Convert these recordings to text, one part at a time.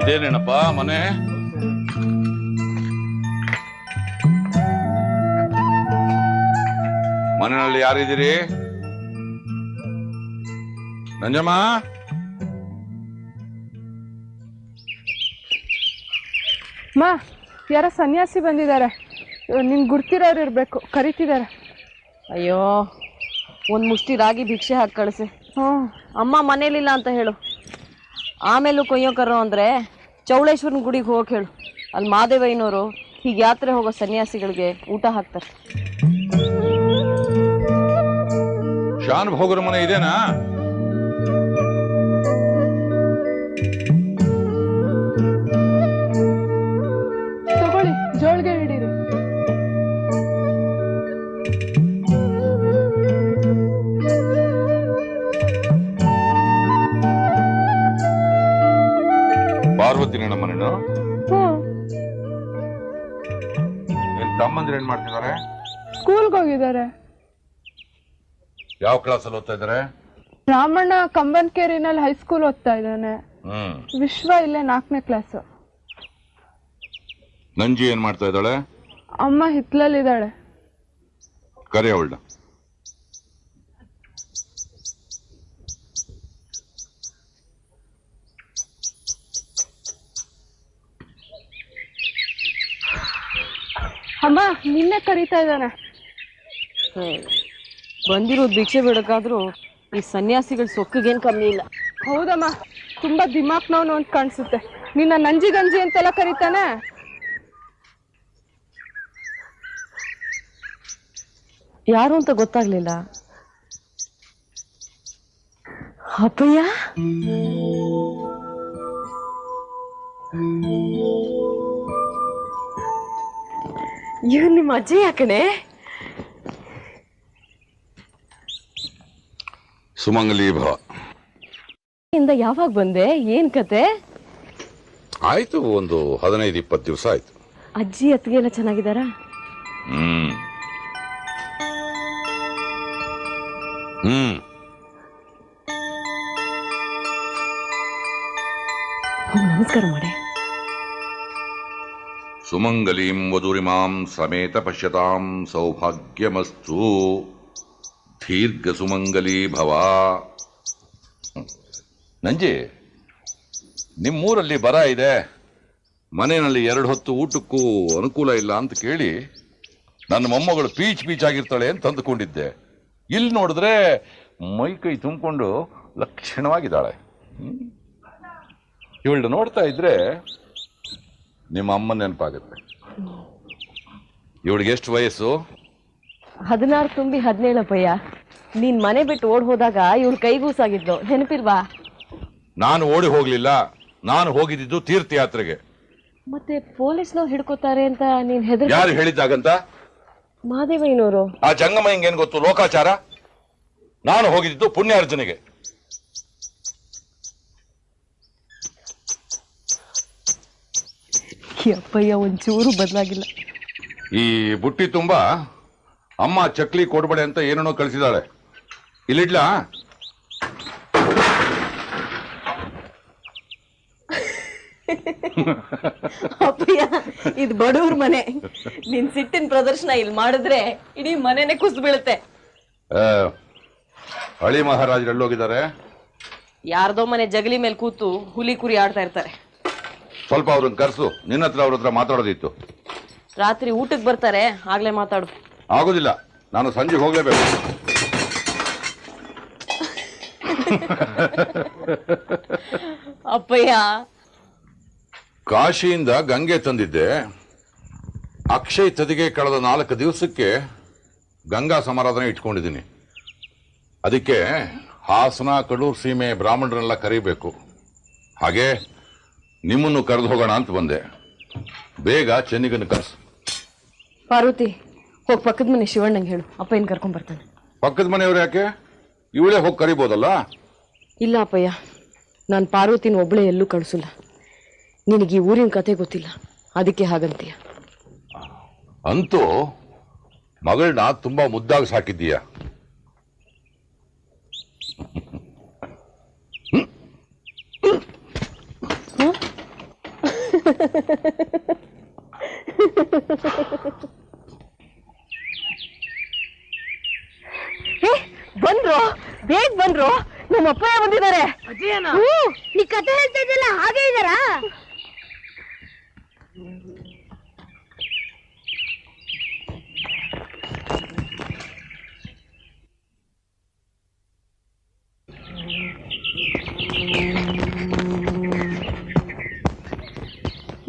ಇದೇನೇನಪ್ಪ ಮನೆ? ಮನೆಯಲ್ಲಿ ಯಾರಿದ್ದೀರಿ? ನಂಜಮ್ಮ, ಮಾ ಯಾರ ಸನ್ಯಾಸಿ ಬಂದಿದ್ದಾರೆ, ನಿನ್ ಗುರ್ತಿರೋರು ಇರ್ಬೇಕು, ಕರಿತಿದ್ದಾರೆ. ಅಯ್ಯೋ, ಒಂದು ಮುಷ್ಟಿ ರಾಗಿ ಭಿಕ್ಷೆ ಹಾಕಿ ಕಳಿಸಿ. ಅಮ್ಮ ಮನೇಲಿಲ್ಲ ಅಂತ ಹೇಳು. ಆಮೇಲೂ ಕೊಯ್ಯೋಕರು ಅಂದರೆ ಚೌಳೇಶ್ವರನ ಗುಡಿಗೆ ಹೋಗಿ ಹೇಳು. ಅಲ್ಲಿ ಮಾದೇವಯ್ಯನವರು ಹೀಗೆ ಯಾತ್ರೆ ಹೋಗೋ ಸನ್ಯಾಸಿಗಳಿಗೆ ಊಟ ಹಾಕ್ತಾರೆ. ಶಾನ್ ಭೋಗರ ಮನೆ ಇದೇನಾ? ತಗೊಳ್ಳಿ, ಜೋಳಿಗೆ ಹಿಡೀರಿ. ಪಾರ್ವತಿನ ಮನೇನು? ತಮ್ಮಂದ್ರೆ ಏನ್ ಮಾಡ್ತಿದ್ದಾರೆ? ಸ್ಕೂಲ್ಗೆ ಹೋಗಿದ್ದಾರೆ. ಯಾವ ಕ್ಲಾಸಲ್ಲಿ ಓದ್ತಾ ಇದ್ದಾರೆ? ರಾಮಣ್ಣ ಕಂಬನ್ಕೇರಿನಲ್ಲಿ ಹೈಸ್ಕೂಲ್ ಓದ್ತಾ ಇದ್ದಾನೆ. ವಿಶ್ವ ಇಲ್ಲೇ 4ನೇ ಕ್ಲಾಸ್. ನಂಜಿ ಏನ್ ಮಾಡ್ತಾ ಇದ್ದಾಳೆ? ಅಮ್ಮ ಹಿತ್ಲಲ್ಲಿದ್ದಾಳೆ. ಕರಿ ಅವಳ. ಅಮ್ಮ ನಿನ್ನೆ ಕರೀತಾ ಇದ್ದಾನೆ. ಬಂದಿರೋದು ಭಿಕ್ಷೆ ಬಿಡಕಾದ್ರೂ ಈ ಸನ್ಯಾಸಿಗಳ ಸೊಕ್ಕಿಗೇನು ಕಮ್ಮಿ ಇಲ್ಲ. ಹೌದಮ್ಮ, ತುಂಬಾ ದಿಮಾಕ್ನವನು ಅಂತ ಕಾಣಿಸುತ್ತೆ. ನಿನ್ನ ನಂಜಿ ಗಂಜಿ ಅಂತೆಲ್ಲ ಕರೀತಾನೆ. ಯಾರು ಅಂತ ಗೊತ್ತಾಗ್ಲಿಲ್ಲ. ಅಪ್ಪಯ್ಯ, ಇವ್ ನಿಮ್ಮ ಅಜ್ಜಿ ಯಾಕಣೆ? ಸುಮಂಗಲಿ ಭವ. ಯಾವಾಗ ಬಂದೆ? ಏನ್ ಕತೆ? ಆಯ್ತು, ಒಂದು 15-20 ದಿವಸ ಆಯ್ತು. ಅಜ್ಜಿ ಅತ್ತಿಗೆ ಎಲ್ಲ ಚೆನ್ನಾಗಿದ್ದಾರ? ನಮಸ್ಕಾರ ಮಾಡಿ. ಸುಮಂಗಲೀಂ ವಧುರಿಮಾಂ ಸಮೇತ ಪಶ್ಯತಾಂ ಸೌಭಾಗ್ಯಮಸ್ತು. ದೀರ್ಘ ಸುಮಂಗಲಿ ಭವ. ನಂಜಿ, ನಿಮ್ಮೂರಲ್ಲಿ ಬರ ಇದೆ, ಮನೆಯಲ್ಲಿ 2 ಹೊತ್ತು ಊಟಕ್ಕೂ ಅನುಕೂಲ ಇಲ್ಲ ಅಂತ ಕೇಳಿ ನನ್ನ ಮೊಮ್ಮಗಳು ಪೀಚ್ ಆಗಿರ್ತಾಳೆ ಅಂತ ಅಂದುಕೊಂಡಿದ್ದೆ. ಇಲ್ಲಿ ನೋಡಿದ್ರೆ ಮೈ ಕೈ ತುಂಬಿಕೊಂಡು ಲಕ್ಷಣವಾಗಿದ್ದಾಳೆ. ಇವಳು ನೋಡ್ತಾ ಇದ್ರೆ ನಿಮ್ಮ ಅಮ್ಮನ ನೆನಪಾಗುತ್ತೆ. ಇವಳಿಗೆ ಎಷ್ಟು ವಯಸ್ಸು? 16 ತುಂಬಿ 17 ಅಪ್ಪಯ್ಯ. ನೀನ್ ಮನೆ ಬಿಟ್ಟು ಓಡ್ ಹೋದಾಗ ಇವಳು ಕೈಗೂಸಾಗಿದ್ಲು, ನೆನಪಿಲ್ವಾ? ನಾನು ಓಡಿ ಹೋಗ್ಲಿಲ್ಲ, ನಾನು ಹೋಗಿದ್ದು ತೀರ್ಥಯಾತ್ರೆಗೆ. ಮತ್ತೆ ಪೊಲೀಸ್ನವ್ರು ಹಿಡ್ಕೋತಾರೆ ಅಂತ ನೀನ್ ಹೆದರ್? ಯಾರು ಹೇಳಿದ್ದಾಗಂತ? ಮಾದೇವಯ್ಯನವರು? ಆ ಜಂಗಮ ಹಿಂಗೇನು ಗೊತ್ತು? ಲೋಕಾಚಾರ. ನಾನು ಹೋಗಿದ್ದು ಪುಣ್ಯಾರ್ಜನೆಗೆ. ಅಪ್ಪಯ್ಯ ಒಂಚೂರು ಬದಲಾಗಿಲ್ಲ. ಈ ಬುಟ್ಟಿ ತುಂಬಾ ಅಮ್ಮ ಚಕ್ಲಿ ಕೊಡ್ಬೇಡಿ ಅಂತ ಏನೇನೋ ಕಳಿಸಿದಾಳೆ. ಇಲ್ಲಿಡ್ಲಾ? ಅಪ್ಪಯ್ಯ, ಇದು ಬಡವ್ರ ಮನೆ. ನಿನ್ ಸಿಟ್ಟಿನ ಪ್ರದರ್ಶನ ಇಲ್ಲಿ ಮಾಡಿದ್ರೆ ಇಡೀ ಮನೆನೇ ಕುಸಿದು ಬೀಳುತ್ತೆ. ಹಳಿ ಮಹಾರಾಜರು ಎಲ್ಲೋಗಿದ್ದಾರೆ? ಯಾರ್ದೋ ಮನೆ ಜಗಲಿ ಮೇಲೆ ಕೂತು ಹುಲಿ ಕುರಿ ಆಡ್ತಾ ಇರ್ತಾರೆ. ಸ್ವಲ್ಪ ಅವ್ರನ್ನ ಕರ್ಸು. ನಿನ್ನ ಹತ್ರ ಅವ್ರ ಹತ್ರ ಮಾತಾಡೋದಿತ್ತು. ರಾತ್ರಿ ಊಟಕ್ಕೆ ಬರ್ತಾರೆ, ಆಗ್ಲೇ ಮಾತಾಡು. ಆಗೋದಿಲ್ಲ, ನಾನು ಸಂಜೆ ಹೋಗ್ಲೇಬೇಕು. ಅಪ್ಪಯ್ಯ, ಕಾಶಿಯಿಂದ ಗಂಗೆ ತಂದಿದ್ದೆ. ಅಕ್ಷಯ್ ತದಿಗೆ ಕಳೆದ 4 ದಿವಸಕ್ಕೆ ಗಂಗಾ ಸಮಾರಾಧನೆ ಇಟ್ಕೊಂಡಿದ್ದೀನಿ. ಅದಕ್ಕೆ ಹಾಸನ ಕಡೂರು ಸೀಮೆ ಬ್ರಾಹ್ಮಣರನ್ನೆಲ್ಲ ಕರೀಬೇಕು. ಹಾಗೆ ನಿಮ್ಮನ್ನು ಕರೆದು ಹೋಗೋಣ ಅಂತ ಬಂದೆ. ಬೇಗ ಚೆನ್ನಿಗನ್ನು ಕರ್ಸು. ಪಾರ್ವತಿ, ಹೋಗಿ ಪಕ್ಕದ ಮನೆ ಶಿವಣ್ಣಂಗೆ ಹೇಳು, ಅಪ್ಪಯ್ಯನ ಕರ್ಕೊಂಡ್ ಬರ್ತಾನೆ. ಪಕ್ಕದ ಮನೆಯವ್ರು ಯಾಕೆ? ಇವಳೇ ಹೋಗಿ ಕರಿಬೋದಲ್ಲ? ಇಲ್ಲ ಅಪ್ಪಯ್ಯ, ನಾನು ಪಾರ್ವತಿನ ಒಬ್ಬಳೇ ಎಲ್ಲೂ ಕಳಿಸಲ್ಲ. ನಿನಗೆ ಈ ಊರಿನ ಕತೆ ಗೊತ್ತಿಲ್ಲ, ಅದಕ್ಕೆ ಹಾಗಂತೀಯ. ಅಂತೂ ಮಗಳನ್ನ ತುಂಬಾ ಮುದ್ದಾಗಿ ಸಾಕಿದ್ದೀಯ. ಬಂದ್ರು, ಬೇಗ ಬಂದ್ರು. ನಮ್ಮ ಅಪ್ಪಯ್ಯ ಬಂದಿದ್ದಾರೆ. ನೀ ಕತೆ ಹೇಳ್ತಾ ಇದ್ದಲ್ಲ, ಹಾಗೆ ಇದ್ದಾರಾ?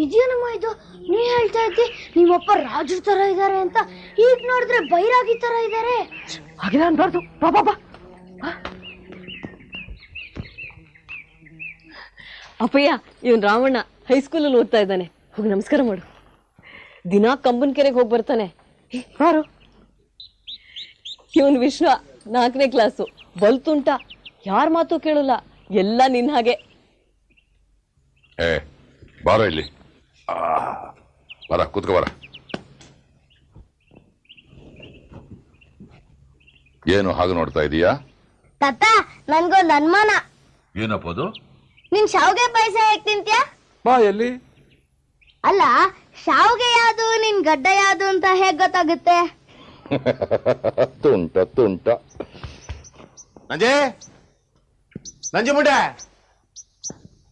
ಇದೇನಮ್ಮ ಇದು? ನೀ ಹೇಳ್ತಾ ಇದ್ದಿ ನಿಮ್ಮಪ್ಪ ರಾಜರ ತರ ಇದ್ದಾರೆ ಅಂತ, ಈಗ ನೋಡಿದ್ರೆ ಬೈರಾಗಿ ತರ ಇದ್ದಾರೆ. ಹಾಗೆ ಅನ್ಬಾರ್ದು. ಬಾ ಬಾ ಬಾ. ಅಪ್ಪಯ್ಯ, ಇವನ್ ರಾಮಣ್ಣ ಹೈಸ್ಕೂಲಲ್ಲಿ ಓದ್ತಾ ಇದ್ದಾನೆ. ಹೋಗಿ ನಮಸ್ಕಾರ ಮಾಡು. ದಿನಾ ಕಂಬನ್ ಕೆರೆಗೆ ಹೋಗಿ ಬರ್ತಾನೆ. ಯಾರು? ಇವನ್ ವಿಶ್ವ, 4ನೇ ಕ್ಲಾಸು. ಬಲ್ತುಂಟ, ಯಾರ ಮಾತು ಕೇಳಲ್ಲ, ಎಲ್ಲ ನಿನ್ ಹಾಗೆ. ಏ ಬಾರೋ ಇಲ್ಲಿ, ಬರ ಕೂತ್ಕೋ. ಬರ. ಏನು ಹಾಗೆ ನೋಡ್ತಾ ಇದೀಯಾ? ತಾತ, ನನ್ಗೊಂದು ಅನುಮಾನ. ಏನಪ್ಪ ಅದು? ನಿನ್ ಶಾವ್ಗೆ ಪಾಯಸ ಹೇಗ್ ತಿಂತ್ಯಾ? ಬಾ. ಎಲ್ಲಿ? ಅಲ್ಲ, ಶಾವ್ಗೆ ಯಾವುದು ನಿನ್ ಗಡ್ಡ ಯಾವುದು ಅಂತ ಹೇಗ್ ಗೊತ್ತಾಗುತ್ತೆ? ತುಂಟ ನಂಜೆ ಮುಂಡೆ,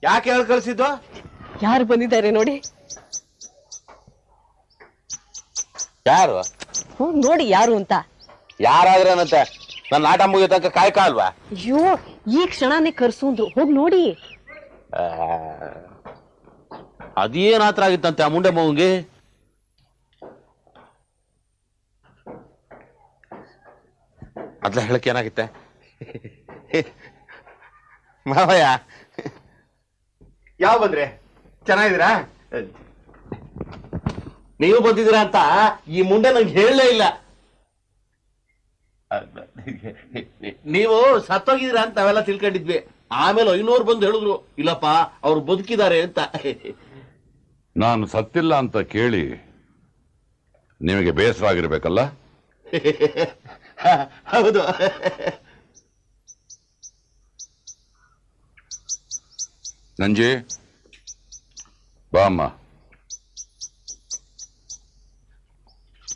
ಯಾಕೆ ಹೇಳಿ ಕಳಿಸಿದ್ದು? ಯಾರು ಬಂದಿದ್ದಾರೆ ನೋಡಿ. ಯಾರು? ನೋಡಿ ಯಾರು ಅಂತ. ಯಾರಾದ್ರೇನಂತೆ? ನನ್ನ ಆಟ ಮುಗಿದ ತನಕ ಕಾಯ್ಕ ಅಲ್ವಾ? ಅಯ್ಯೋ, ಈ ಕ್ಷಣನೇ ಕರ್ಸು ಅಂದ್ರು. ಹೋಗಿ ನೋಡಿ. ಅದೇನ್ ಆತರ ಆಗಿತ್ತಂತೆ ಆ ಮುಂಡೆ ಮಗುಂಗೆ? ಅದ್ಲ ಹೇಳಕ್ ಏನಾಗಿತ್ತೆ? ಮಾವಯ್ಯ, ಯಾವ ಬಂದ್ರೆ? ಚೆನ್ನಾಗಿದ್ದೀರಾ? ನೀವು ಬಂದಿದ್ದೀರಾ ಅಂತ ಈ ಮುಂಡೆ ನಂಗೆ ಹೇಳಲೇ ಇಲ್ಲ. ನೀವು ಸತ್ತೋಗಿದ್ದೀರಾ ಅಂತ ನಾವೆಲ್ಲ ತಿಳ್ಕೊಂಡಿದ್ವಿ. ಆಮೇಲೆ 500 ಬಂದು ಹೇಳಿದ್ರು, ಇಲ್ಲಪ್ಪ ಅವ್ರು ಬದುಕಿದ್ದಾರೆ ಅಂತ. ನಾನು ಸತ್ತಿಲ್ಲ ಅಂತ ಕೇಳಿ ನಿಮಗೆ ಬೇಸರ ಆಗಿರ್ಬೇಕಲ್ಲ? ಹೌದು. ನಂಜಿ, ಬಾ ಅಮ್ಮ,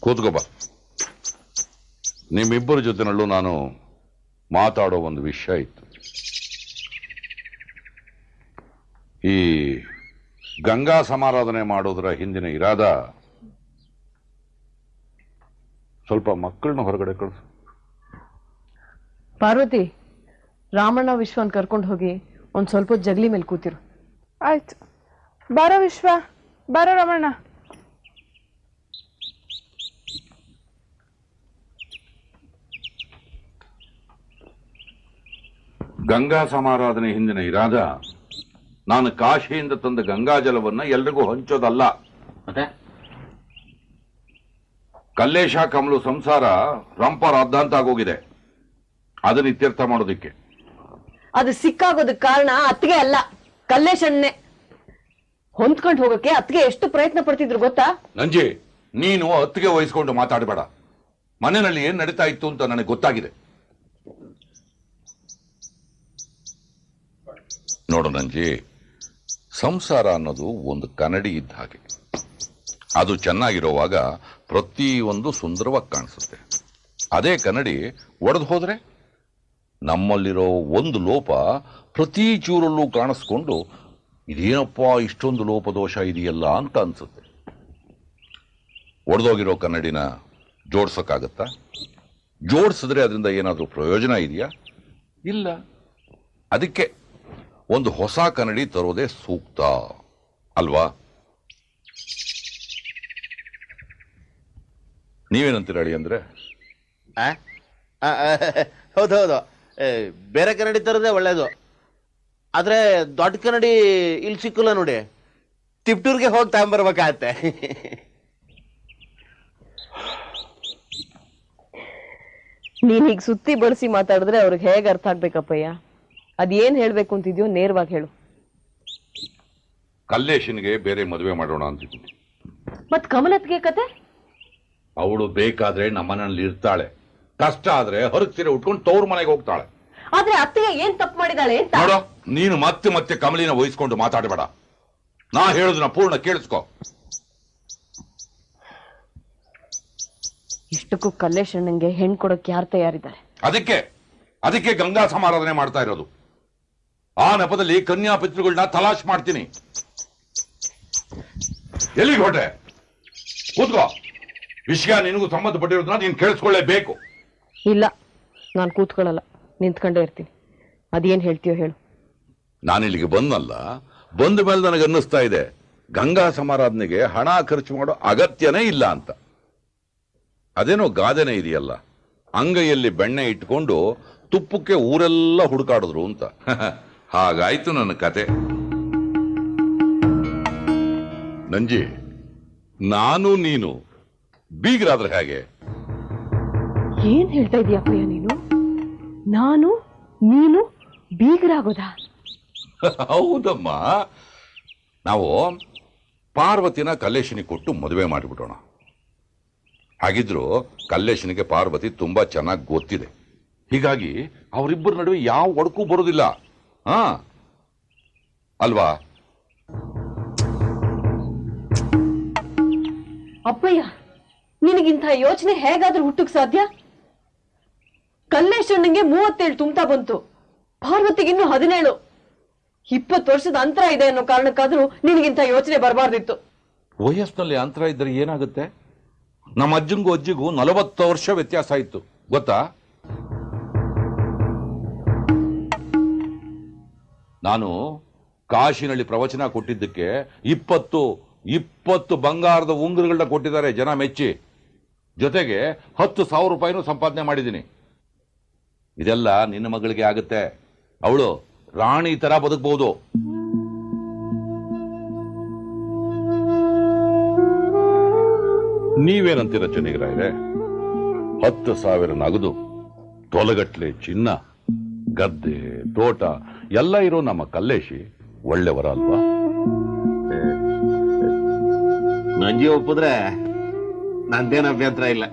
ಕೂತ್ಕೋ ಬಾ. ನಿಮ್ಮಿಬ್ಬರ ಜೊತೆನಲ್ಲೂ ನಾನು ಮಾತಾಡೋ ಒಂದು ವಿಷಯ ಇತ್ತು. ಈ ಗಂಗಾ ಸಮಾರಾಧನೆ ಮಾಡೋದರ ಹಿಂದಿನ ಇರಾದ ಸ್ವಲ್ಪ ಮಕ್ಕಳನ್ನ ಹೊರಗಡೆ ಕಳಿಸು. ಪಾರ್ವತಿ, ರಾಮಣ್ಣ ವಿಶ್ವನ್ ಕರ್ಕೊಂಡು ಹೋಗಿ ಒಂದ್ ಸ್ವಲ್ಪ ಜಗಲಿ ಮೇಲೆ ಕೂತಿರು. ಆಯ್ತು. ಬಾರೋ ವಿಶ್ವ, ಬಾರೋ ರಮಣ್ಣ. ಗಂಗಾ ಸಮಾರಾಧನೆ ಹಿಂದಿನ ಇರಾದ ನಾನು ಕಾಶಿಯಿಂದ ತಂದ ಗಂಗಾ ಜಲವನ್ನ ಎಲ್ರಿಗೂ ಹಂಚೋದಲ್ಲ. ಮತ್ತೆ ಕಲ್ಲೇಶ ಕಮಲು ಸಂಸಾರ ರಂಪ ರಾದ್ದಾಂತ ಆಗೋಗಿದೆ. ಅದನ್ನ ಇತ್ಯರ್ಥ ಮಾಡೋದಿಕ್ಕೆ. ಅದು ಸಿಕ್ಕಾಗೋದಕ್ಕೆ ಕಾರಣ ಅತ್ತಿಗೆ ಅಲ್ಲ, ಕಲ್ಲೇಶನ್ನೇ. ಹೊಂದ್ಕೊಂಡು ಹೋಗಕ್ಕೆ ಅತ್ತಿಗೆ ಎಷ್ಟು ಪ್ರಯತ್ನ ಪಡ್ತಿದ್ರು ಗೊತ್ತಾ? ನಂಜಿ, ನೀನು ಅತ್ತಿಗೆ ವಹಿಸ್ಕೊಂಡು ಮಾತಾಡಬೇಡ. ಮನೆಯಲ್ಲಿ ಏನ್ ನಡೀತಾ ಇತ್ತು ಅಂತ ನನಗೆ ಗೊತ್ತಾಗಿದೆ. ನೋಡು ನಂಜಿ, ಸಂಸಾರ ಅನ್ನೋದು ಒಂದು ಕನ್ನಡಿ ಇದ್ದ ಹಾಗೆ. ಅದು ಚೆನ್ನಾಗಿರುವಾಗ ಪ್ರತಿಯೊಂದು ಸುಂದರವಾಗಿ ಕಾಣಿಸುತ್ತೆ. ಅದೇ ಕನ್ನಡಿ ಒಡೆದು ಹೋದ್ರೆ ನಮ್ಮಲ್ಲಿರೋ ಒಂದು ಲೋಪ ಪ್ರತಿ ಚೂರಲ್ಲೂ ಕಾಣಿಸ್ಕೊಂಡು ಇದೇನಪ್ಪ ಇಷ್ಟೊಂದು ಲೋಪದೋಷ ಇದೆಯಲ್ಲ ಅಂತ ಅನ್ಸುತ್ತೆ. ಒಡೆದೋಗಿರೋ ಕನ್ನಡಿನ ಜೋಡ್ಸೋಕ್ಕಾಗತ್ತಾ? ಜೋಡಿಸಿದ್ರೆ ಅದರಿಂದ ಏನಾದರೂ ಪ್ರಯೋಜನ ಇದೆಯಾ? ಇಲ್ಲ. ಅದಕ್ಕೆ ಒಂದು ಹೊಸ ಕನ್ನಡಿ ತರೋದೇ ಸೂಕ್ತ ಅಲ್ವಾ? ನೀವೇನಂತೀರ ಅಳಿ? ಅಂದ್ರೆ ಹೌದೌದು, ಬೇರೆ ಕನ್ನಡಿ ತರದೇ ಒಳ್ಳೇದು. ಆದ್ರೆ ದೊಡ್ಡ ಕನ್ನಡಿ ಇಲ್ಲಿ ಸಿಕ್ಕಲ್ಲ ನೋಡಿ, ತಿಪ್ಟೂರ್ಗೆ ಹೋಗಿ ತಗೊಂಬರ್ಬೇಕಾಗತ್ತೆ. ನೀನ್ ಹೀಗ್ ಸುತ್ತಿ ಬಳಸಿ ಮಾತಾಡಿದ್ರೆ ಅವ್ರಿಗೆ ಹೇಗೆ ಅರ್ಥ ಆಗ್ಬೇಕಪ್ಪಯ್ಯ? ಅದೇನ್ ಹೇಳ್ಬೇಕು ಅಂತಿದ್ಯೋ ನೇರವಾಗಿ ಹೇಳು. ಕಲ್ಲೇಶನ್ಗೆ ಬೇರೆ ಮದುವೆ ಮಾಡೋಣ ಅಂತಿದ್ದೀನಿ. ಮತ್ ಕಮಲತ್ಗೆ ಕತೆ? ಅವಳು ಬೇಕಾದ್ರೆ ನಮ್ಮನಲ್ಲಿ ಇರ್ತಾಳೆ, ಕಷ್ಟ ಆದ್ರೆ ಹೊರಗ್ತೀರ ಉಟ್ಕೊಂಡು ತವ್ರ ಮನೆಗೆ ಹೋಗ್ತಾಳೆ. ಆದ್ರೆ ಅತ್ತಿಗೆ ಏನ್ ತಪ್ಪು ಮಾಡಿದಾಳೆ ಅಂತ? ನೋಡೋ, ನೀನು ಮತ್ತೆ ಮತ್ತೆ ಕಮಲಿನ ವಹಿಸ್ಕೊಂಡು ಮಾತಾಡಬೇಡ. ನಾ ಹೇಳುದನ್ನ ಪೂರ್ಣ ಕೇಳಿಸ್ಕೊ. ಇಷ್ಟಕ್ಕೂ ಕಲ್ಲೇಶಣ್ಣಂಗೆ ಹೆಣ್ ಕೊಡೋಕೆ ಯಾರು ತಯಾರಿದ್ದಾರೆ? ಅದಕ್ಕೆ ಗಂಗಾ ಸಮಾರಾಧನೆ ಮಾಡ್ತಾ ಇರೋದು. ಆ ನೆಪದಲ್ಲಿ ಕನ್ಯಾ ಪಿತೃಗಳನ್ನ ತಲಾಶ್ ಮಾಡ್ತೀನಿ. ಎಲ್ಲಿಗೆ ಹೊಟ್ಟೆ? ಕೂತ್ಕೋ. ವಿಷಯ ನಿನಗೂ ಸಂಬಂಧಪಟ್ಟಿರೋದನ್ನ ನೀನು ಕೇಳಿಸ್ಕೊಳ್ಳೇಬೇಕು. ಇಲ್ಲ, ನಾನು ಕೂತ್ಕೊಳ್ಳಲ್ಲ, ನಿಂತ್ಕೊಂಡೇ ಇರ್ತೀನಿ. ಅದೇನ್ ಹೇಳ್ತೀಯೋ ಹೇಳು. ನಾನಿಲ್ಲಿಗೆ ಬಂದಲ್ಲ, ಬಂದ ಮೇಲೆ ನನಗೆ ಅನ್ನಿಸ್ತಾ ಇದೆ ಗಂಗಾ ಸಮಾರಾಧನೆಗೆ ಹಣ ಖರ್ಚು ಮಾಡೋ ಅಗತ್ಯನೇ ಇಲ್ಲ ಅಂತ. ಅದೇನೋ ಗಾದೆನೇ ಇದೆಯಲ್ಲ, ಅಂಗೈಯಲ್ಲಿ ಬೆಣ್ಣೆ ಇಟ್ಕೊಂಡು ತುಪ್ಪಕ್ಕೆ ಊರೆಲ್ಲ ಹುಡುಕಾಡಿದ್ರು ಅಂತ. ಹಾಗಾಯ್ತು ನನ್ನ ಕತೆ. ನಂಜಿ, ನಾನು ನೀನು ಬೀಗರಾದ್ರೆ ಹೇಗೆ? ಏನ್ ಹೇಳ್ತಾ ಇದೀಯಪ್ಪಯ್ಯ ನೀನು? ನಾನು ನೀನು ಬೀಗರಾಗೋದಾ? ಹೌದಮ್ಮ. ನಾವು ಪಾರ್ವತಿನ ಕಲ್ಲೇಶನಿಗೆ ಕೊಟ್ಟು ಮದುವೆ ಮಾಡಿಬಿಡೋಣ. ಹಾಗಿದ್ರು ಕಲ್ಲೇಶನಿಗೆ ಪಾರ್ವತಿ ತುಂಬಾ ಚೆನ್ನಾಗಿ ಗೊತ್ತಿದೆ. ಹೀಗಾಗಿ ಅವರಿಬ್ಬರ ನಡುವೆ ಯಾವ ಒಡಕು ಬರೋದಿಲ್ಲ. ಹಾ ಅಲ್ವಾ? ಅಪ್ಪಯ್ಯ, ನಿನಗಿಂತ ಯೋಚನೆ ಹೇಗಾದ್ರೂ ಹುಟ್ಟಕ್ ಸಾಧ್ಯ? ಕಲ್ಲೇಶಣ್ಣಂಗೆ 37 ತುಂಬ್ತಾ ಬಂತು, ಪಾರ್ವತಿಗಿನ್ನು 17. 20 ವರ್ಷದ ಅಂತರ ಇದೆ ಅನ್ನೋ ಕಾರಣಕ್ಕಾದ್ರೂ ನಿನಗಿಂತ ಯೋಚನೆ ಬರಬಾರ್ದಿತ್ತು. ವಯಸ್ಸಿನಲ್ಲಿ ಅಂತರ ಇದ್ರೆ ಏನಾಗುತ್ತೆ? ನಮ್ಮ ಅಜ್ಜಂಗೂ ಅಜ್ಜಿಗೂ 40 ವರ್ಷ ವ್ಯತ್ಯಾಸ ಇತ್ತು, ಗೊತ್ತಾ? ನಾನು ಕಾಶಿನಲ್ಲಿ ಪ್ರವಚನ ಕೊಟ್ಟಿದ್ದಕ್ಕೆ 20 ಬಂಗಾರದ ಉಂಗುರಗಳನ್ನ ಕೊಟ್ಟಿದ್ದಾರೆ ಜನ ಮೆಚ್ಚಿ. ಜೊತೆಗೆ 10,000 ರೂಪಾಯಿನೂ ಸಂಪಾದನೆ ಮಾಡಿದ್ದೀನಿ. ಇದೆಲ್ಲ ನಿನ್ನ ಮಗಳಿಗೆ ಆಗುತ್ತೆ. ಅವಳು ರಾಣಿ ತರ ಬದುಕಬಹುದು. ನೀವೇನಂತೀರ ಚೆನ್ನಿಗರಾಯ್ರೆ? 10,000 ನಗದು, ತೊಲಗಟ್ಲೆ ಚಿನ್ನ, ಗದ್ದೆ, ತೋಟ ಎಲ್ಲ ಇರೋ ನಮ್ಮ ಕಲ್ಲೇಶಿ ಒಳ್ಳೆವರ ಅಲ್ವಾ? ನಂಜಿ ಒಪ್ಪಿದ್ರೆ ನಂದೇನು ಅಭ್ಯಂತರ ಇಲ್ಲ.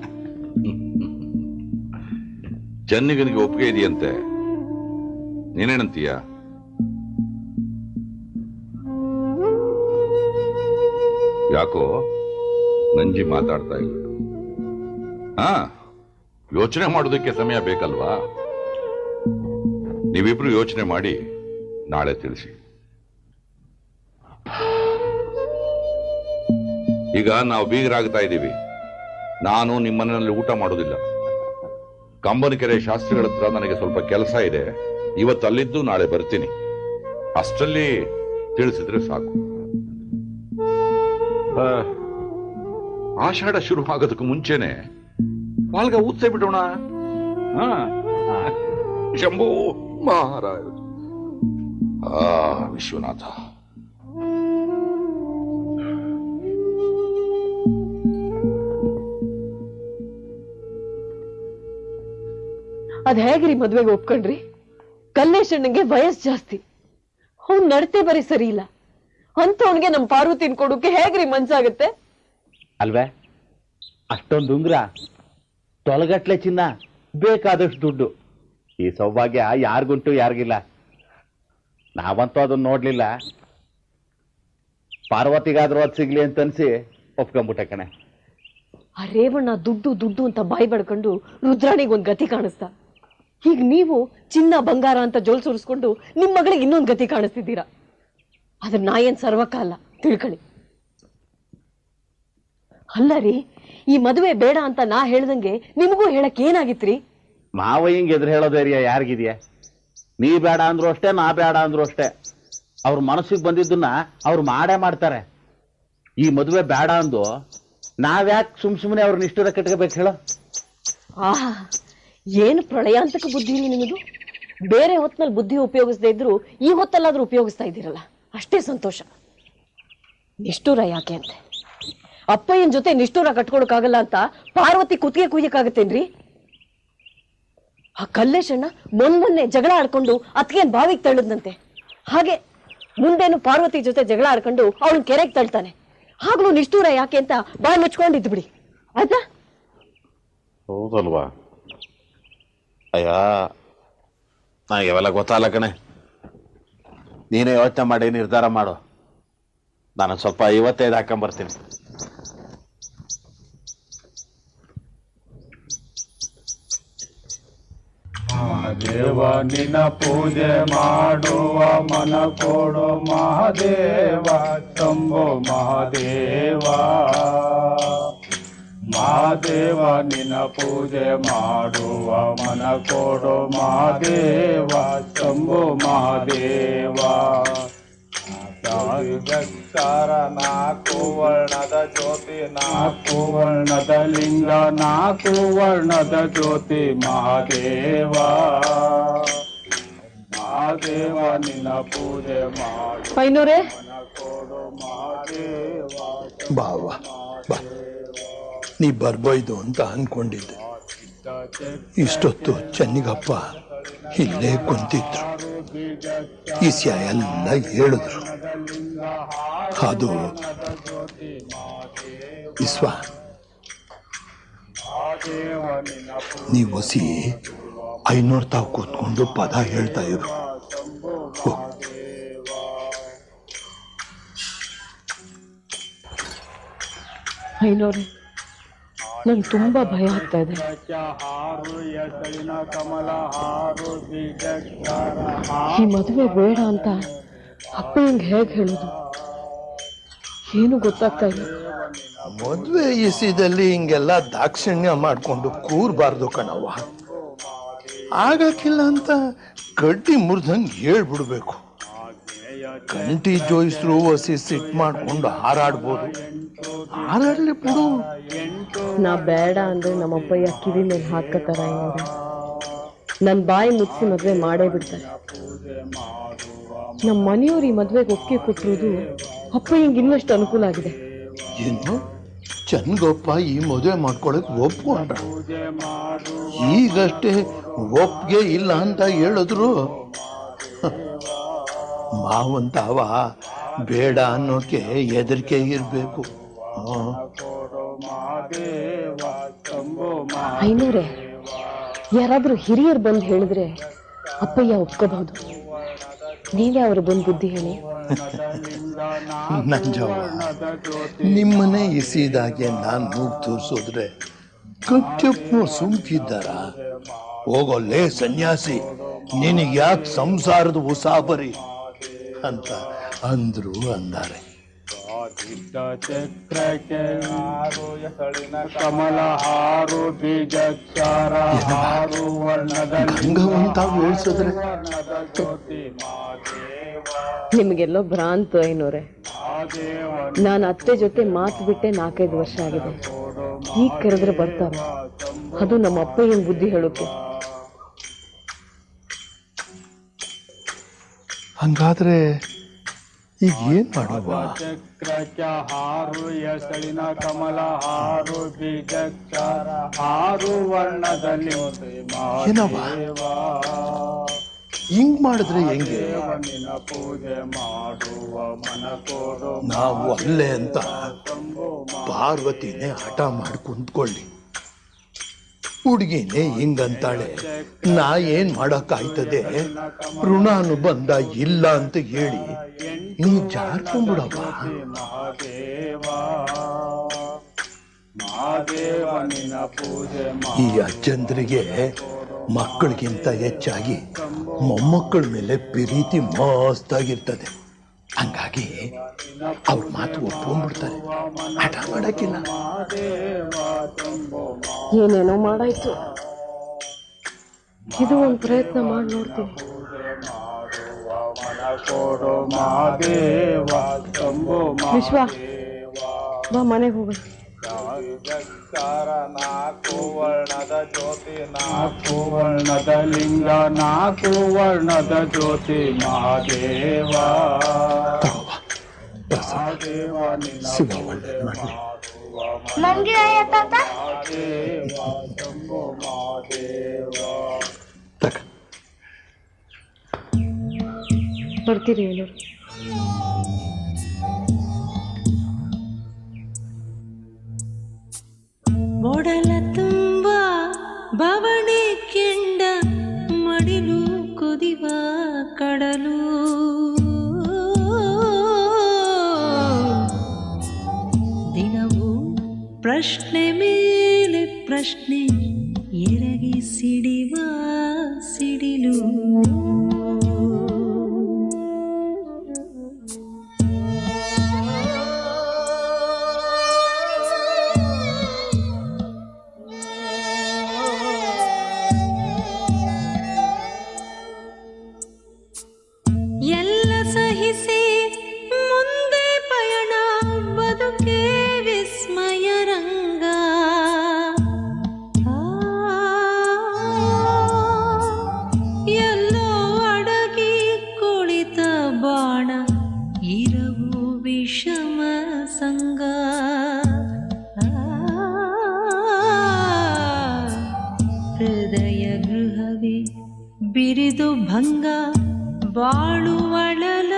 ಚೆನ್ನಿಗನಿಗೆ ಒಪ್ಪಿಗೆ ಇದೆಯಂತೆ, ನೀನೇನಂತೀಯ? ಯಾಕೋ ನಂಜಿ ಮಾತಾಡ್ತಾ ಇಲ್ಲ? ಯೋಚನೆ ಮಾಡೋದಕ್ಕೆ ಸಮಯ ಬೇಕಲ್ವಾ? ನೀವಿಬ್ರು ಯೋಚನೆ ಮಾಡಿ ನಾಳೆ ತಿಳಿಸಿ. ಈಗ ನಾವು ಬೀಗರಾಗ್ತಾ ಇದ್ದೀವಿ. ನಾನು ನಿಮ್ಮನೆಯಲ್ಲಿ ಊಟ ಮಾಡೋದಿಲ್ಲ. ಕಂಬನಕೆರೆ ಶಾಸ್ತ್ರಿಗಳ ಹತ್ರ ನನಗೆ ಸ್ವಲ್ಪ ಕೆಲಸ ಇದೆ. ಇವತ್ತು ಅಲ್ಲಿದ್ದು ನಾಳೆ ಬರ್ತೀನಿ. ಅಷ್ಟರಲ್ಲಿ ತಿಳಿಸಿದ್ರೆ ಸಾಕು. ಆಷಾಢ ಶುರು ಆಗೋದಕ್ಕೆ ಮುಂಚೆನೆ ಪಾಲ್ಗ ಊದ್ಸೇ ಬಿಡೋಣ. ಶಂಭು ಮಹಾರಾಜ. ವಿಶ್ವನಾಥ. ಅದ್ ಹೇಗ್ರಿ ಮದ್ವೆಗೆ ಒಪ್ಕೊಂಡ್ರಿ? ಕಲ್ಲೇಶಣ್ಣಂಗೆ ವಯಸ್ಸು ಜಾಸ್ತಿ, ಅವ್ನ್ ನಡತೆ ಬರೀ ಸರಿ ಇಲ್ಲ ಅಂತವನ್ಗೆ ನಮ್ ಪಾರ್ವತಿನ್ ಕೊಡೋಕೆ ಹೇಗ್ರಿ ಮನ್ಸಾಗತ್ತೆ? ಅಲ್ವೇ? ಅಷ್ಟೊಂದು ಉಂಗ್ರ, ತೊಲಗಟ್ಲೆ ಚಿನ್ನ, ಬೇಕಾದಷ್ಟು ದುಡ್ಡು. ಈ ಸೌಭಾಗ್ಯ ಯಾರಿಗುಂಟು ಯಾರಿಗಿಲ್ಲ. ನಾವಂತೂ ಅದನ್ನ ನೋಡ್ಲಿಲ್ಲ. ಪಾರ್ವತಿಗಾದ್ರೂ ಅದು ಸಿಗ್ಲಿ ಅಂತ ಅನ್ಸಿ ಒಪ್ಕೊಂಬಿಟ್ಟೆ ಕಣೆ. ಆ ರೇವಣ್ಣ ದುಡ್ಡು ದುಡ್ಡು ಅಂತ ಬಾಯಿ ಬಡ್ಕೊಂಡು ರುದ್ರಾಣಿಗೊಂದ್ ಗತಿ ಕಾಣಿಸ್ತಾ. ಈಗ ನೀವು ಚಿನ್ನ ಬಂಗಾರ ಅಂತ ಜೋಲ್ ಸುರಿಸ್ಕೊಂಡು ನಿಮ್ ಮಗಳಿಗೆ ಇನ್ನೊಂದು ಗತಿ ಕಾಣಿಸ್ತಿದ್ದೀರಾ. ಆದ್ರೆ ನಾ ಏನ್ ಸರ್ವಕಾಲ ತಿಳ್ಕೊಳ್ಳಿ. ಅಲ್ಲ ರೀ, ಈ ಮದುವೆ ಬೇಡ ಅಂತ ನಾ ಹೇಳ್ದಂಗೆ ನಿಮಗೂ ಹೇಳಕ್ ಏನಾಗಿತ್ರಿ? ಮಾವ ಹಿಂಗ್ ಎದುರು ಹೇಳೋದು ಏರಿಯಾ ಯಾರಿಗಿದೆಯಾ? ನೀ ಬೇಡ ಅಂದ್ರು ಅಷ್ಟೇ, ನಾ ಬೇಡ ಅಂದ್ರು ಅಷ್ಟೇ. ಅವ್ರ ಮನಸ್ಸಿಗೆ ಬಂದಿದ್ದನ್ನ ಅವ್ರು ಮಾಡೇ ಮಾಡ್ತಾರೆ. ಈ ಮದುವೆ ಬೇಡ ಅಂದು ನಾವ್ಯಾಕೆ ಸುಮ್ನೆ ಅವ್ರನ್ನ ಇಷ್ಟದ ಕಟ್ಕೋಬೇಕು ಹೇಳೋ? ಆಹಾ, ಏನು ಪ್ರಳಯಾಂತಕ ಬುದ್ಧಿ ನಿಮ್ಮದು. ಬೇರೆ ಹೊತ್ನಲ್ಲಿ ಬುದ್ಧಿ ಉಪಯೋಗಿಸದೇ ಇದ್ರು ಈ ಹೊತ್ತಲ್ಲಾದ್ರೂ ಉಪಯೋಗಿಸ್ತಾ ಇದ್ದೀರಲ್ಲ, ಅಷ್ಟೇ ಸಂತೋಷ. ನಿಷ್ಠೂರ ಯಾಕೆ ಅಂತೆ? ಅಪ್ಪಯ್ಯನ ಜೊತೆ ನಿಷ್ಠೂರ ಕಟ್ಕೊಳಕ್ಕಾಗಲ್ಲ ಅಂತ ಪಾರ್ವತಿ ಕುತ್ತಿಗೆ ಕುಯ್ಯಕ್ಕಾಗತ್ತೇನ್ರಿ? ಆ ಕಲ್ಲೇಶಣ್ಣ ಮೊನ್ನೆ ಜಗಳ ಆಡ್ಕೊಂಡು ಅತ್ಗೇನ್ ಬಾವಿಗೆ ತಳ್ಳದಂತೆ, ಹಾಗೆ ಮುಂದೇನು ಪಾರ್ವತಿ ಜೊತೆ ಜಗಳ ಆಡ್ಕೊಂಡು ಅವಳನ್ನ ಕೆರೆಗೆ ತಳ್ತಾನೆ. ಆಗ್ಲೂ ನಿಷ್ಠೂರ ಯಾಕೆ ಅಂತ ಬಾಯಿ ಮುಚ್ಕೊಂಡಿದ್ದು ಬಿಡಿ, ಆಯ್ತಾ? ಹೌದಲ್ವಾ? ಅಯ್ಯ, ನನಗೆ ಇವೆಲ್ಲ ಗೊತ್ತಲ್ಲ ಕಣೆ. ನೀನೇ ಯೋಚನೆ ಮಾಡಿ ನಿರ್ಧಾರ ಮಾಡು. ನಾನು ಸ್ವಲ್ಪ 55 ಹಾಕೊಂಬರ್ತೀನಿ. ಮಹಾದೇವ ನಿನ್ನ ಪೂಜೆ ಮಾಡುವ ಮನ ಕೊಡು ಮಹಾದೇವ, ಶಂಭೋ ಮಹಾದೇವ. ಮಹಾದೇವ ನಿನ್ನ ಪೂಜೆ ಮಾಡುವ ಮನ ಕೊಡು ಮಹಾದೇವ, ಶಂಭೋ ಮಹಾದೇವ. ಜಗತ್ಕಾರ ನಾಲ್ಕು ವರ್ಣದ ಜ್ಯೋತಿ, ನಾಲ್ಕು ವರ್ಣದ ಲಿಂಗ, ನಾಲ್ಕು ವರ್ಣದ ಜ್ಯೋತಿ ಮಹಾದೇವ. ಮಹಾದೇವ ನಿನ್ನ ಪೂಜೆ ಮಾಡು ಐನೂರೇ ಕೊಡು ಮಹಾದೇವ. ಬಾವ ಬಾ, ನೀ ಬರ್ಬೋಯ್ದು ಅಂತ ಅನ್ಕೊಂಡಿದ್ದೆ. ಇಷ್ಟೊತ್ತು ಚೆನ್ನಿಗಪ್ಪ ಇಲ್ಲೇ ಕುಂತಿದ್ರು. ಈಸ್ಯ ಎಲ್ಲ ಹೇಳಿದ್ರು. ಅದು ವಿಶ್ವ, ನೀವು ಹೊಸಿ 500 ತಾವು ಕೂತ್ಕೊಂಡು ಪದ ಹೇಳ್ತಾ ಇರು. ಐನೂರೇ, ನಂಗೆ ತುಂಬಾ ಭಯ ಆಗ್ತಾ ಇದೆ. ಈ ಮದುವೆ ಬೇಡ ಅಂತ ಅಪ್ಪ ಹಿಂಗೆ ಹೇಗೆ ಹೇಳೋದು ಏನು ಗೊತ್ತಾಗ್ತಾ ಇಲ್ಲ. ಮದುವೆ ಇಸಿದಲ್ಲಿ ಹಿಂಗೆಲ್ಲ ದಾಕ್ಷಿಣ್ಯ ಮಾಡ್ಕೊಂಡು ಕೂರ್ಬಾರ್ದು ಕಣವ್ವ. ಆಗಕ್ಕಿಲ್ಲ ಅಂತ ಕಡ್ಡಿ ಮುರಿದಂಗೆ ಹೇಳ್ಬಿಡ್ಬೇಕು. ಕಂಟಿ ಜೋಯಿಸ್ರು ಹಸಿ ಸಿಟ್ ಮಾಡ್ಕೊಂಡು ಹಾರಾಡ್ಬೋದು. ಹಾರಾಡ್ಲಿ ಬಿಡು. ನಾ ಬೇಡ ಅಂದ್ರೆ ನಮ್ಮಪ್ಪಯ್ಯ ಕಿವಿ ಮೇಲೆ ಹಾಕತ್ತಾರ. ನನ್ನ ಬಾಯಿ ಮುಚ್ಚಿ ಮದ್ವೆ ಮಾಡೇ ಬಿಡ್ತಾರೆ. ನಮ್ಮ ಮನೆಯವ್ರು ಈ ಮದ್ವೆಗೆ ಒಪ್ಪಿಗೆ ಕೊಟ್ಟಿರೋದು ಅಪ್ಪಯ್ಯಂಗೆ ಇನ್ನಷ್ಟು ಅನುಕೂಲ ಆಗಿದೆ. ಏನು ಚನ್ಗೊಪ್ಪ ಈ ಮದುವೆ ಮಾಡ್ಕೊಳಕ್ ಒಪ್ಕೊಂಡ್ರ? ಈಗಷ್ಟೇ ಒಪ್ಪಿಗೆ ಇಲ್ಲ ಅಂತ ಹೇಳಿದ್ರು. ಮಾವಂತಾವ ಬೇಡ ಅನ್ನೋಕೆ ಹೆದರಿಕೆ ಇರಬೇಕು. ಐನೂರೇ, ಯಾರಾದ್ರೂ ಹಿರಿಯರು ಬಂದು ಹೇಳಿದ್ರೆ ಅಪ್ಪಯ್ಯ ಒಪ್ಕೋಬಹುದು. ನೀವೇ ಅವರು ಬಂದು ಬುದ್ಧಿ ಹೇಳಿ. ನಂಜವ್ವ, ನಿಮ್ಮನೆ ಇಸಿದಾಗೆ ನಾನು ಮೂಗ್ ತೋರಿಸೋದ್ರೆ ಕಟ್ಟಪ್ಪು ಸುಮ್ಕಿದ್ದಾರ? ಹೋಗೋಲ್ಲೇ ಸನ್ಯಾಸಿ, ನಿನಗೆ ಯಾಕೆ ಸಂಸಾರದ ಉಸಾಬರಿ ಅಂತ ಅಂದ್ರು ಅಂದಾರೆ. ಚಕ್ರಕ್ಕೆ ಹಾರು ಎಸಳಿನ ಕಮಲ ಹಾರು ಬೀಜಚಾರ ಹಾರು ವರ್ಣದ ಗಂಗವಂತ ಹೇಳ್ಸಿದ್ರೆ ಜ್ಯೋತಿ ನಿಮಗೆಲ್ಲೋ ಭ್ರಾಂತು ಐನೂರೇ. ನಾನು ಅತ್ತೆ ಜೊತೆ ಮಾತು ಬಿಟ್ಟೆ 4-5 ವರ್ಷ ಆಗಿದೆ. ಈಗ ಕರೆದ್ರೆ ಬರ್ತಾರ, ಅದು ನಮ್ಮ ಅಪ್ಪಯ್ಯನ ಬುದ್ಧಿ ಹೇಳೋಕೆ. ಹಂಗಾದ್ರೆ ಈಗ ಏನ್ ಮಾಡುವ? ಚಕ್ರಕ್ಕೆ ಹಾರು ಎಸಳಿನ ಕಮಲ ಹಾರು ಬೀಜಕ್ಷರ ಹಾರು ವರ್ಣದಲ್ಲಿ ಏನವ್ವ? ಹಿಂಗ್ ಮಾಡಿದ್ರೆ ಹೆಂಗೆ? ನಿನ್ನ ಪೂಜೆ ಮಾಡುವ ಮನ ಕೊಡು ನಾವು ಅಲ್ಲೇ ಅಂತ ಪಾರ್ವತಿನೇ ಹಠ ಮಾಡಿ ಕುಂತ್ಕೊಳ್ಳಿ. ಹುಡುಗಿನೇ ಹಿಂಗಂತಾಳೆ, ನಾ ಏನ್ ಮಾಡಕ್ಕಾಯ್ತದೆ? ಋಣಾನುಬಂಧ ಇಲ್ಲ ಅಂತ ಹೇಳಿ ನೀ ಜಾರ್ಕೊಂಡ್ಬಿಡವ. ಈ ಅಜ್ಜಂದ್ರಿಗೆ ಮಕ್ಕಳಿಗಿಂತ ಹೆಚ್ಚಾಗಿ ಮೊಮ್ಮಕ್ಕಳ ಮೇಲೆ ಪ್ರೀತಿ ಮಸ್ತಾಗಿರ್ತದೆ. ಹಂಗಾಗಿ ಅವ್ರ ಮಾತು ಒಪ್ಕೊಂಡ್ಬಿಡ್ತಾರೆ, ಹಠ ಮಾಡಕ್ಕಿಲ್ಲ. ಏನೇನೋ ಮಾಡಾಯ್ತು, ಇದು ಒಂದು ಪ್ರಯತ್ನ ಮಾಡಿ ನೋಡ್ತೀವಿ. ವಿಶ್ವ, ಬಾ ಮನೆಗೆ ಹೋಗ. ನಾಲ್ಕು ವರ್ಣದ ಜ್ಯೋತಿ, ನಾಲ್ಕು ವರ್ಣದ ಲಿಂಗ, ನಾಲ್ಕು ವರ್ಣದ ಜ್ಯೋತಿ ಮಹಾದೇವ. ಮಹಾದೇವ ನಿನ್ನ ಮಂಗಿರಾಯ ತಾತ, ಮಹಾದೇವ ಶಂಭೋ ಮಹಾದೇವ. ಬರ್ತೀರಿ ಏನು? ಮೊಡಲ ತುಂಬ ಬವಣೆ ಕೆಂಡ ಮಡಿಲು ಕುದಿವ ಕಡಲು, ದಿನವೂ ಪ್ರಶ್ನೆ ಮೇಲೆ ಪ್ರಶ್ನೆ ಎರಗಿ ಸಿಡಿವ ಸಿಡಿಲು. ಎಲ್ಲ ಸಹಿಸಿ ಮುಂದೆ ಪಯಣ, ಬದುಕೆ ವಿಸ್ಮಯ ರಂಗ. ಎಲ್ಲೋ ಅಡಗಿ ಕುಳಿತ ಬಾಣ, ಇರವು ವಿಷಮ ಸಂಗ. ಹೃದಯ ಗೃಹವೇ ಬಿರಿದು ಭಂಗ, ಬಾಳುವಳಲ